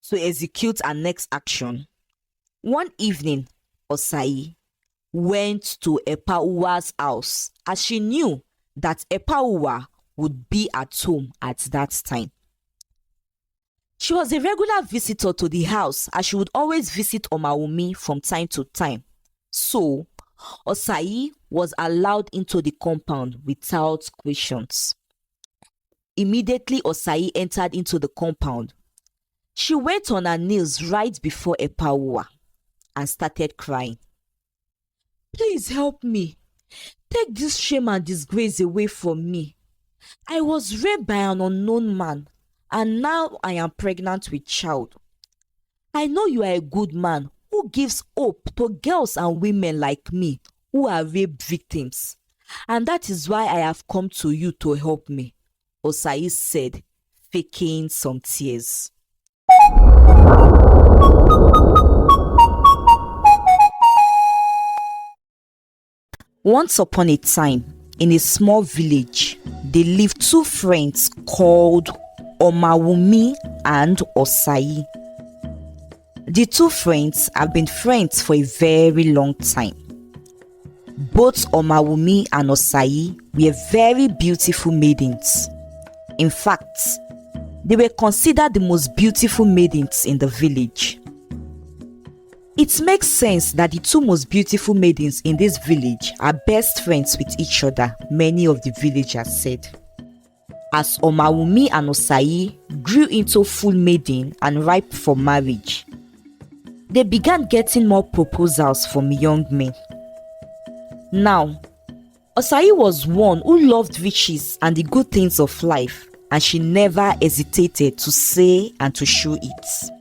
to execute her next action. One evening, Osai went to Epauwa's house as she knew that Epauwa would be at home at that time. She was a regular visitor to the house as she would always visit Omawumi from time to time. So, Osai was allowed into the compound without questions. Immediately Osai entered into the compound, she went on her knees right before Epauwa and started crying. "Please help me. Take this shame and disgrace away from me. I was raped by an unknown man and now I am pregnant with child. I know you are a good man who gives hope to girls and women like me who are rape victims, and that is why I have come to you to help me," Osai said, faking some tears. Once upon a time, in a small village, there lived two friends called Omawumi and Osayi. The two friends have been friends for a very long time. Both Omawumi and Osayi were very beautiful maidens. In fact, they were considered the most beautiful maidens in the village. It makes sense that the two most beautiful maidens in this village are best friends with each other, many of the villagers said. As Omawumi and Osayi grew into full maiden and ripe for marriage, they began getting more proposals from young men. Now, Osayi was one who loved riches and the good things of life, and she never hesitated to say and to show it.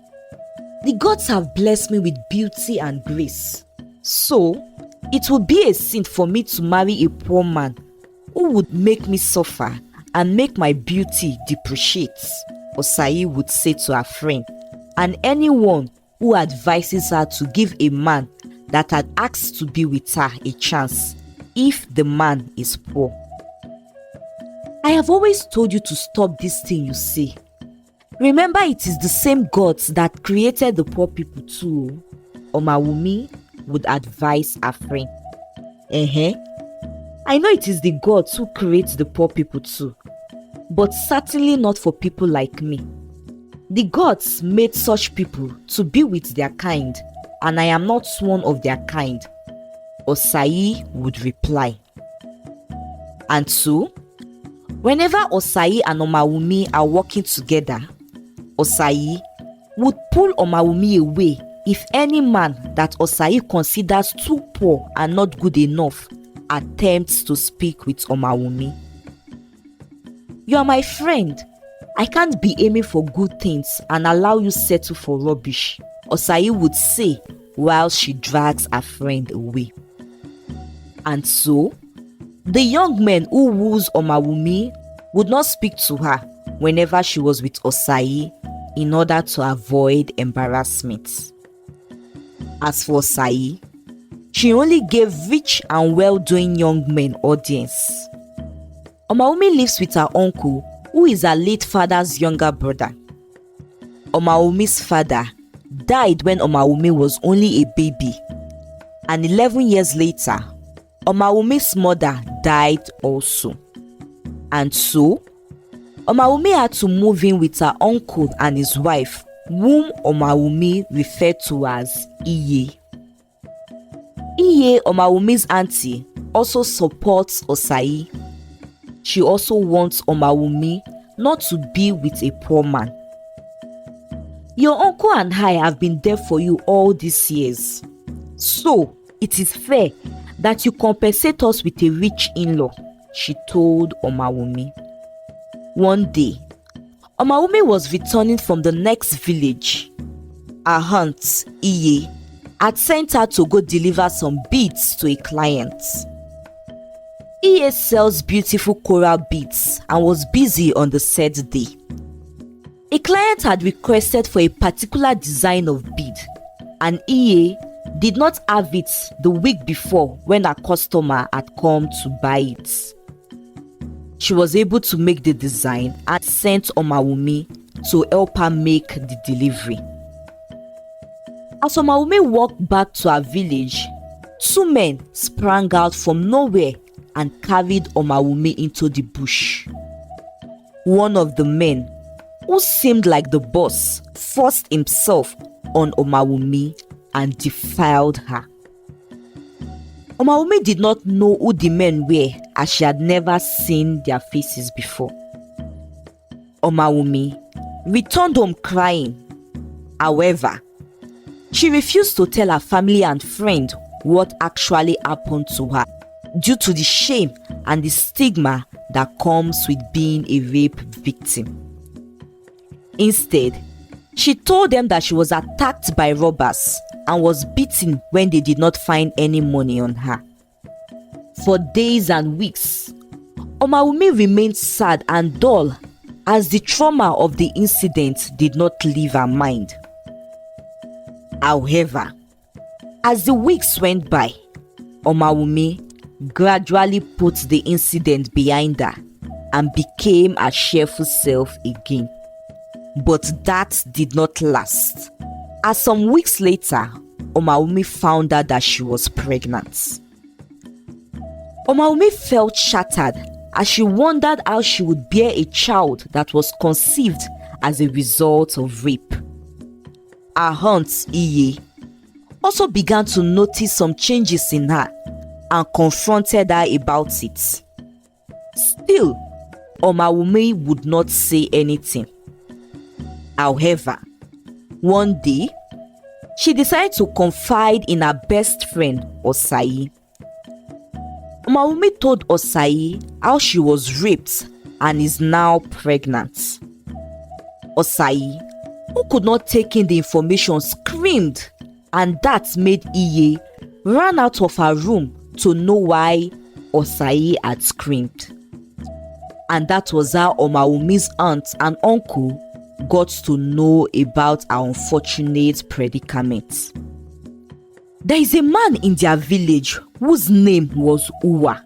"The gods have blessed me with beauty and grace, so it would be a sin for me to marry a poor man who would make me suffer and make my beauty depreciate," Osayi would say to her friend, and anyone who advises her to give a man that had asked to be with her a chance if the man is poor. "I have always told you to stop this thing you say. Remember, it is the same gods that created the poor people too," Omawumi would advise her friend. I know it is the gods who create the poor people too, but certainly not for people like me. The gods made such people to be with their kind, and I am not one of their kind," Osayi would reply. And so, whenever Osayi and Omawumi are working together, Osayi would pull Omawumi away if any man that Osayi considers too poor and not good enough attempts to speak with Omawumi. "You are my friend. I can't be aiming for good things and allow you settle for rubbish," Osayi would say while she drags her friend away. And so, the young men who woos Omawumi would not speak to her whenever she was with Osayi in order to avoid embarrassment. As for Osayi, she only gave rich and well-doing young men audience. Omawumi lives with her uncle, who is her late father's younger brother. Omawumi's father died when Omawumi was only a baby, and 11 years later, Omawumi's mother died also. And so, Omawumi had to move in with her uncle and his wife, whom Omawumi referred to as Iye. Iye, Omawumi's auntie, also supports Osayi. She also wants Omawumi not to be with a poor man. "Your uncle and I have been there for you all these years, so it is fair that you compensate us with a rich in-law," she told Omawumi. One day, Omawumi was returning from the next village. Her aunt, Iye, had sent her to go deliver some beads to a client. Iye sells beautiful coral beads and was busy on the said day. A client had requested for a particular design of bead, and Iye did not have it the week before when a customer had come to buy it. She was able to make the design and sent Omawumi to help her make the delivery. As Omawumi walked back to her village, two men sprang out from nowhere and carried Omawumi into the bush. One of the men, who seemed like the boss, forced himself on Omawumi and defiled her. Omawumi did not know who the men were, as she had never seen their faces before. Omawumi returned home crying. However, she refused to tell her family and friends what actually happened to her due to the shame and the stigma that comes with being a rape victim. Instead, she told them that she was attacked by robbers and was beaten when they did not find any money on her. For days and weeks, Omawumi remained sad and dull as the trauma of the incident did not leave her mind. However, as the weeks went by, Omawumi gradually put the incident behind her and became her cheerful self again. But that did not last, as some weeks later, Omawumi found out that she was pregnant. Omawumi felt shattered as she wondered how she would bear a child that was conceived as a result of rape. Her aunt Iye also began to notice some changes in her and confronted her about it. Still, Omawumi would not say anything. However, one day, she decided to confide in her best friend Osai. Omawumi told Osai how she was raped and is now pregnant. Osai, who could not take in the information, screamed, and that made Iye run out of her room to know why Osai had screamed. And that was how Omawumi's aunt and uncle got to know about our unfortunate predicament. There is a man in their village whose name was Uwa.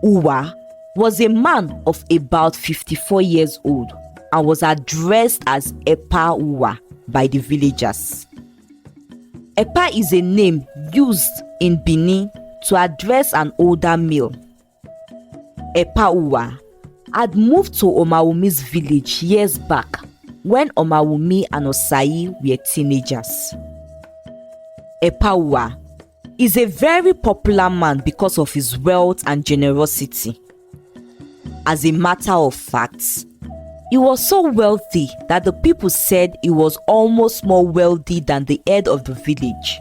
Uwa was a man of about 54 years old and was addressed as Epa Uwa by the villagers. Epa is a name used in Benin to address an older male. Epa Uwa had moved to Omawumi's village years back when Omawumi and Osayi were teenagers. Epa Uwa is a very popular man because of his wealth and generosity. As a matter of fact, he was so wealthy that the people said he was almost more wealthy than the head of the village,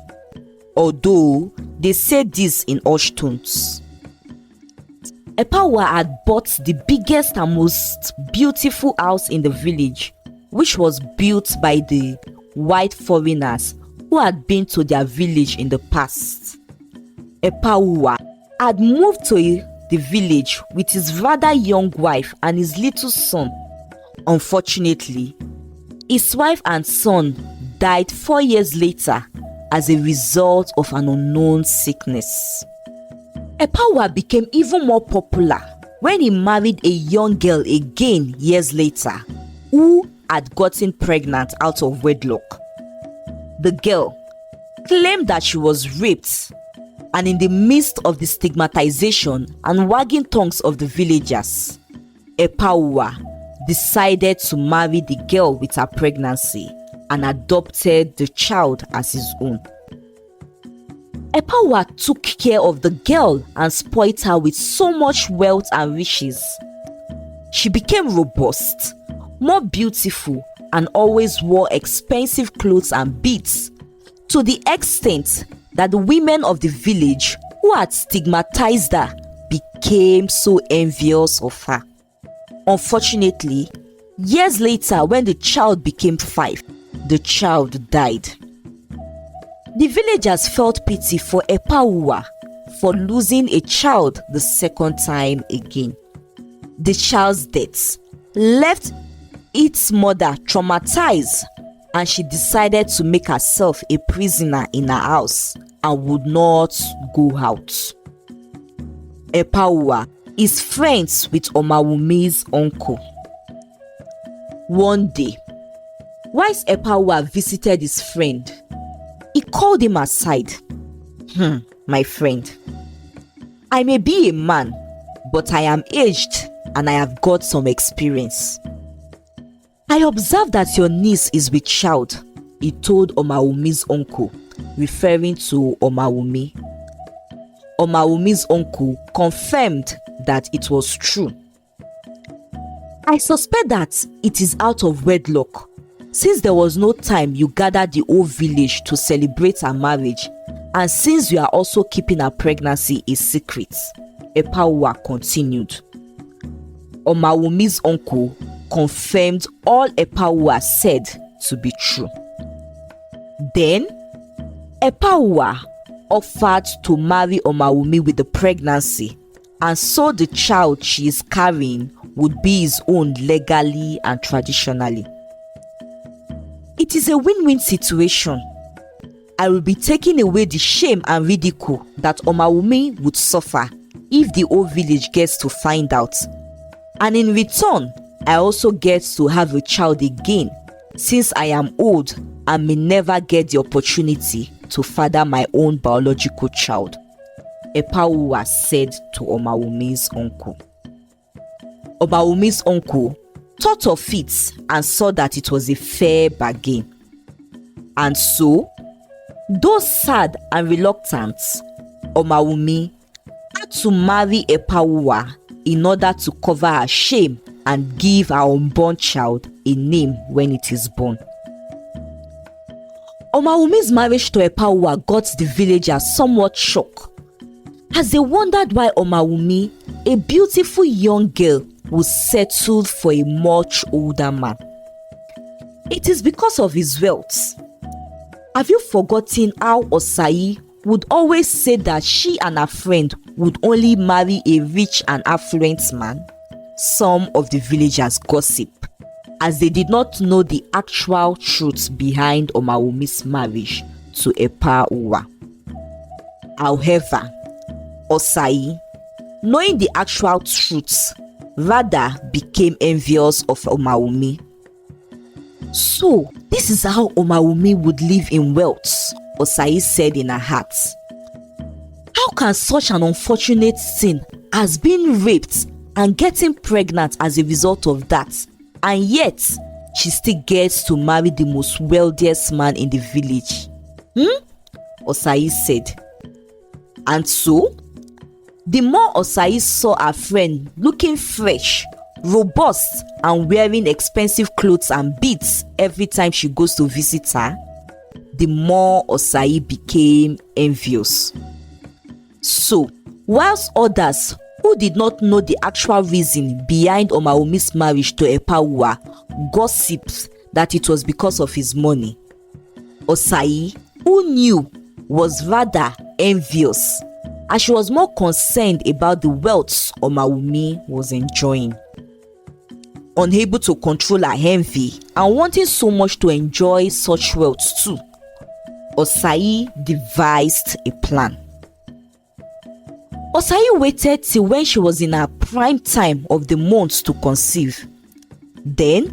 although they said this in hushed tones. Epa Uwa had bought the biggest and most beautiful house in the village, which was built by the white foreigners who had been to their village in the past. Epa Uwa had moved to the village with his rather young wife and his little son. Unfortunately, his wife and son died 4 years later as a result of an unknown sickness. Epa Uwa became even more popular when he married a young girl again years later, who had gotten pregnant out of wedlock. The girl claimed that she was raped, and in the midst of the stigmatization and wagging tongues of the villagers, Epa Uwa decided to marry the girl with her pregnancy and adopted the child as his own. Epa Uwa took care of the girl and spoiled her with so much wealth and riches. She became robust, more beautiful, and always wore expensive clothes and beads, to the extent that the women of the village who had stigmatized her became so envious of her. Unfortunately, years later, when the child became 5, the child died. The villagers felt pity for Epa Uwa for losing a child the second time again. The child's death left its mother traumatized, and she decided to make herself a prisoner in her house and would not go out. Epa Uwa is friends with Omawumi's uncle. One day, whilst Epawa visited his friend, he called him aside. My friend, I may be a man, but I am aged and I have got some experience. I observe that your niece is with child, he told Omawumi's uncle, referring to Omawumi. Omawumi's uncle confirmed that it was true. I suspect that it is out of wedlock, since there was no time you gathered the whole village to celebrate her marriage, and since you are also keeping her pregnancy a secret, Epawa continued. Omawumi's uncle confirmed all Epawa said to be true. Then, Epawa offered to marry Omawumi with the pregnancy, and so the child she is carrying would be his own legally and traditionally. It is a win-win situation. I will be taking away the shame and ridicule that Omawumi would suffer if the whole village gets to find out. And in return, I also get to have a child again, since I am old and may never get the opportunity to father my own biological child, Epawa said to Omawumi's uncle. Omawumi's uncle thought of it and saw that it was a fair bargain. And so, though sad and reluctant, Omawumi had to marry Epawa in order to cover her shame and give her unborn child a name when it is born. Omawumi's marriage to Epawa got the villagers somewhat shocked, as they wondered why Omawumi, a beautiful young girl, was settled for a much older man. It is because of his wealth. Have you forgotten how Osai would always say that she and her friend would only marry a rich and affluent man? Some of the villagers gossip, as they did not know the actual truth behind Omawumi's marriage to Epawa. However, Osai, knowing the actual truth, rather became envious of Omawumi. So, this is how Omawumi would live in wealth, Osai said in her heart. How can such an unfortunate sin as being raped and getting pregnant as a result of that, and yet she still gets to marry the most wealthiest man in the village? Osai said. And so, the more Osai saw her friend looking fresh, robust, and wearing expensive clothes and beads every time she goes to visit her, the more Osai became envious. So, whilst others who did not know the actual reason behind Omawumi's marriage to Epawa gossiped that it was because of his money, Osai, who knew, was rather envious, as she was more concerned about the wealth Omawumi was enjoying. Unable to control her envy and wanting so much to enjoy such wealth too, Osai devised a plan. Osai waited till when she was in her prime time of the month to conceive. Then,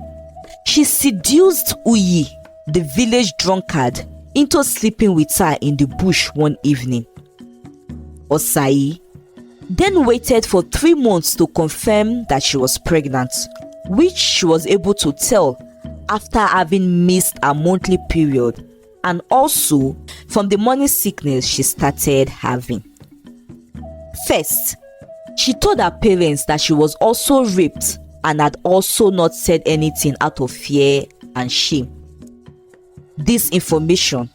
she seduced Uyi, the village drunkard, into sleeping with her in the bush one evening. Osai then waited for 3 months to confirm that she was pregnant, which she was able to tell after having missed her monthly period and also from the morning sickness she started having. First, she told her parents that she was also raped and had also not said anything out of fear and shame. This information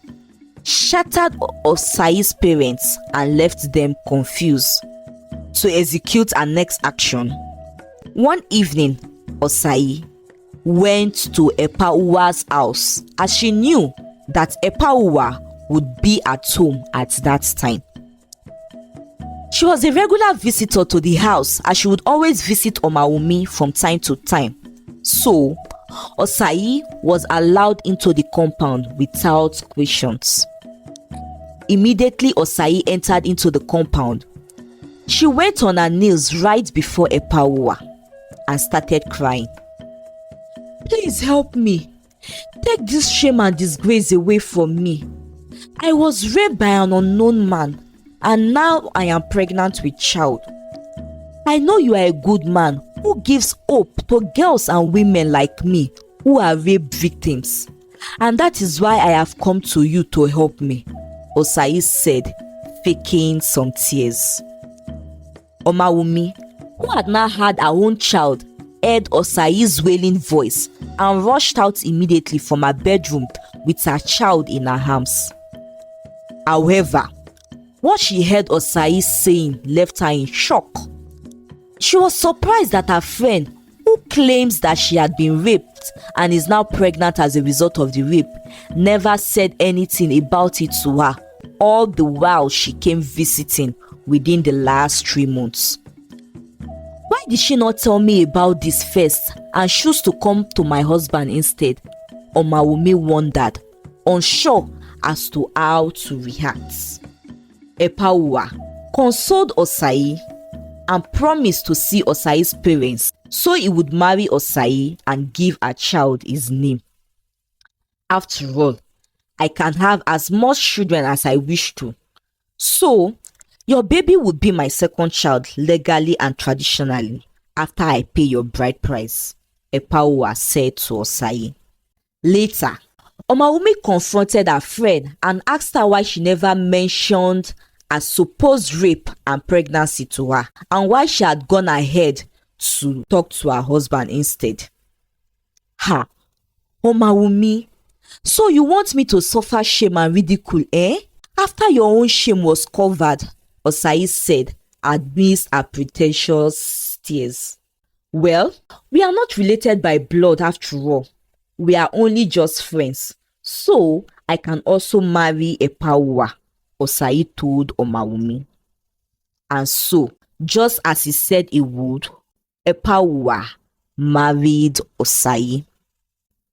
shattered Osai's parents and left them confused. To execute her next action, one evening, Osai went to Epawa's house as she knew that Epawa would be at home at that time. She was a regular visitor to the house as she would always visit Omawumi from time to time. So, Osai was allowed into the compound without questions. Immediately Osai entered into the compound, she went on her knees right before Epawa and started crying. Please help me. Take this shame and disgrace away from me. I was raped by an unknown man, and now I am pregnant with child. I know you are a good man who gives hope to girls and women like me who are rape victims, and that is why I have come to you to help me, Osai said, faking some tears. Omawumi, who had now had her own child, heard Osai's wailing voice and rushed out immediately from her bedroom with her child in her arms. However, what she heard Osai saying left her in shock. She was surprised that her friend, who claims that she had been raped and is now pregnant as a result of the rape, never said anything about it to her all the while she came visiting within the last 3 months. Why did she not tell me about this first and choose to come to my husband instead? Omawumi wondered, unsure as to how to react. Epauwa consoled Osai and promised to see Osai's parents so he would marry Osai and give her child his name. After all, I can have as much children as I wish to. So, your baby would be my second child legally and traditionally after I pay your bride price, Epauwa said to Osai. Later, Omawumi confronted her friend and asked her why she never mentioned a supposed rape and pregnancy to her and why she had gone ahead to talk to her husband instead. Ha! Omawumi, so you want me to suffer shame and ridicule, eh? After your own shame was covered, Osai said amidst her pretentious tears. Well, we are not related by blood after all. We are only just friends. So I can also marry Epauwa, Osai told Omawumi. And so, just as he said he would, Epauwa married Osai.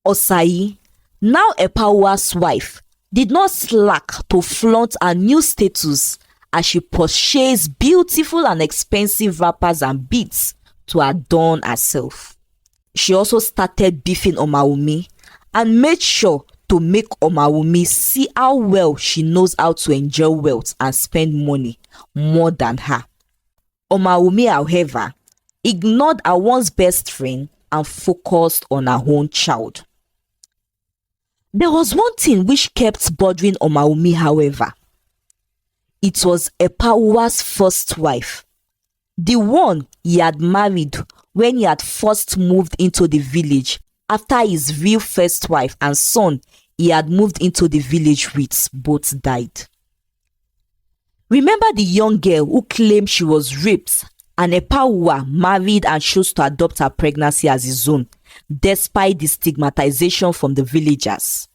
Osai, now Epauwa's wife, did not slack to flaunt her new status as she purchased beautiful and expensive wrappers and beads to adorn herself. She also started beefing Omawumi and made sure to make Omawumi see how well she knows how to enjoy wealth and spend money more than her. Omawumi, however, ignored her once best friend and focused on her own child. There was one thing which kept bothering Omawumi, however. It was Epauwa's first wife, the one he had married when he had first moved into the village after his real first wife and son he had moved into the village with both died. Remember the young girl who claimed she was raped and Epauwa married and chose to adopt her pregnancy as his own, despite the stigmatization from the villagers?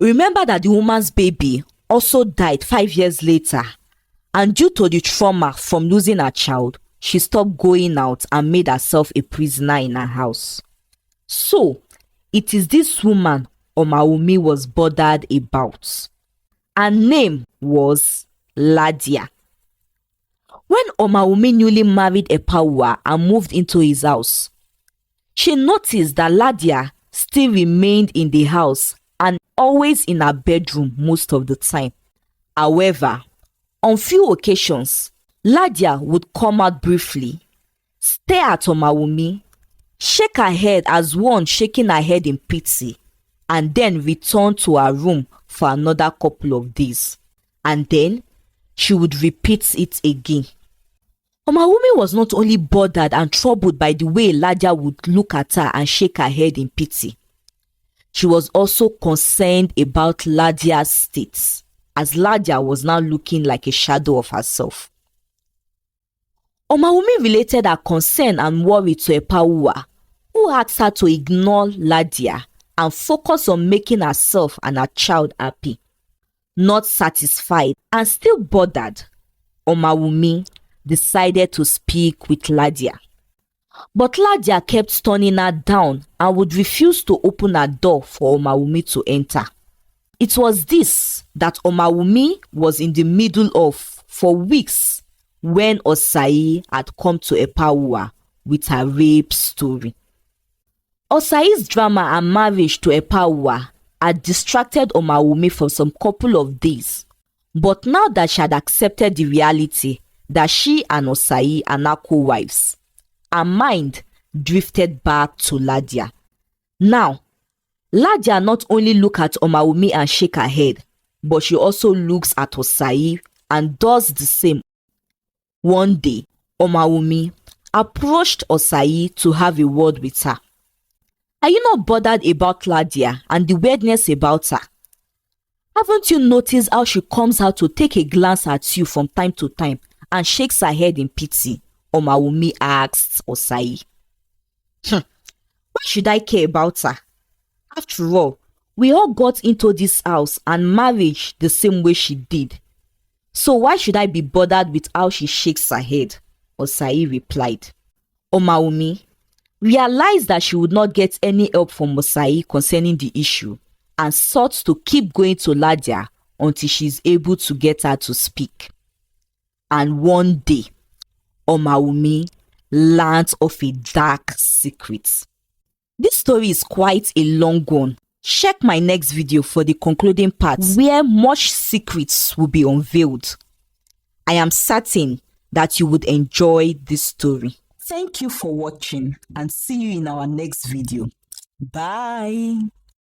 Remember that the woman's baby also died 5 years later, and due to the trauma from losing her child, she stopped going out and made herself a prisoner in her house. So, it is this woman Omawumi was bothered about. Her name was Ladia. When Omawumi newly married Epauwa and moved into his house, she noticed that Ladia still remained in the house and always in her bedroom most of the time. However, on few occasions, Ladia would come out briefly, stare at Omawumi, shake her head as one shaking her head in pity, and then return to her room for another couple of days. And then she would repeat it again. Omawumi was not only bothered and troubled by the way Ladia would look at her and shake her head in pity. She was also concerned about Ladia's state, as Ladia was now looking like a shadow of herself. Omawumi related her concern and worry to Epauwa, who asked her to ignore Ladia and focus on making herself and her child happy. Not satisfied and still bothered, Omawumi decided to speak with Ladia. But Ladia kept turning her down and would refuse to open her door for Omawumi to enter. It was this that Omawumi was in the middle of for weeks when Osai had come to Epauwa with her rape story. Osai's drama and marriage to Epawa had distracted Omawumi for some couple of days. But now that she had accepted the reality that she and Osai are now co-wives, her mind drifted back to Ladia. Now, Ladia not only look at Omawumi and shake her head, but she also looks at Osai and does the same. One day, Omawumi approached Osai to have a word with her. Are you not bothered about Ladia and the weirdness about her? Haven't you noticed how she comes out to take a glance at you from time to time and shakes her head in pity? Omawumi asked Osai. Why should I care about her? After all, we all got into this house and marriage the same way she did. So why should I be bothered with how she shakes her head? Osai replied. Omawumi realized that she would not get any help from Osai concerning the issue and sought to keep going to Ladia until she is able to get her to speak. And one day, Omawumi learnt of a dark secret. This story is quite a long one. Check my next video for the concluding part where much secrets will be unveiled. I am certain that you would enjoy this story. Thank you for watching and see you in our next video. Bye.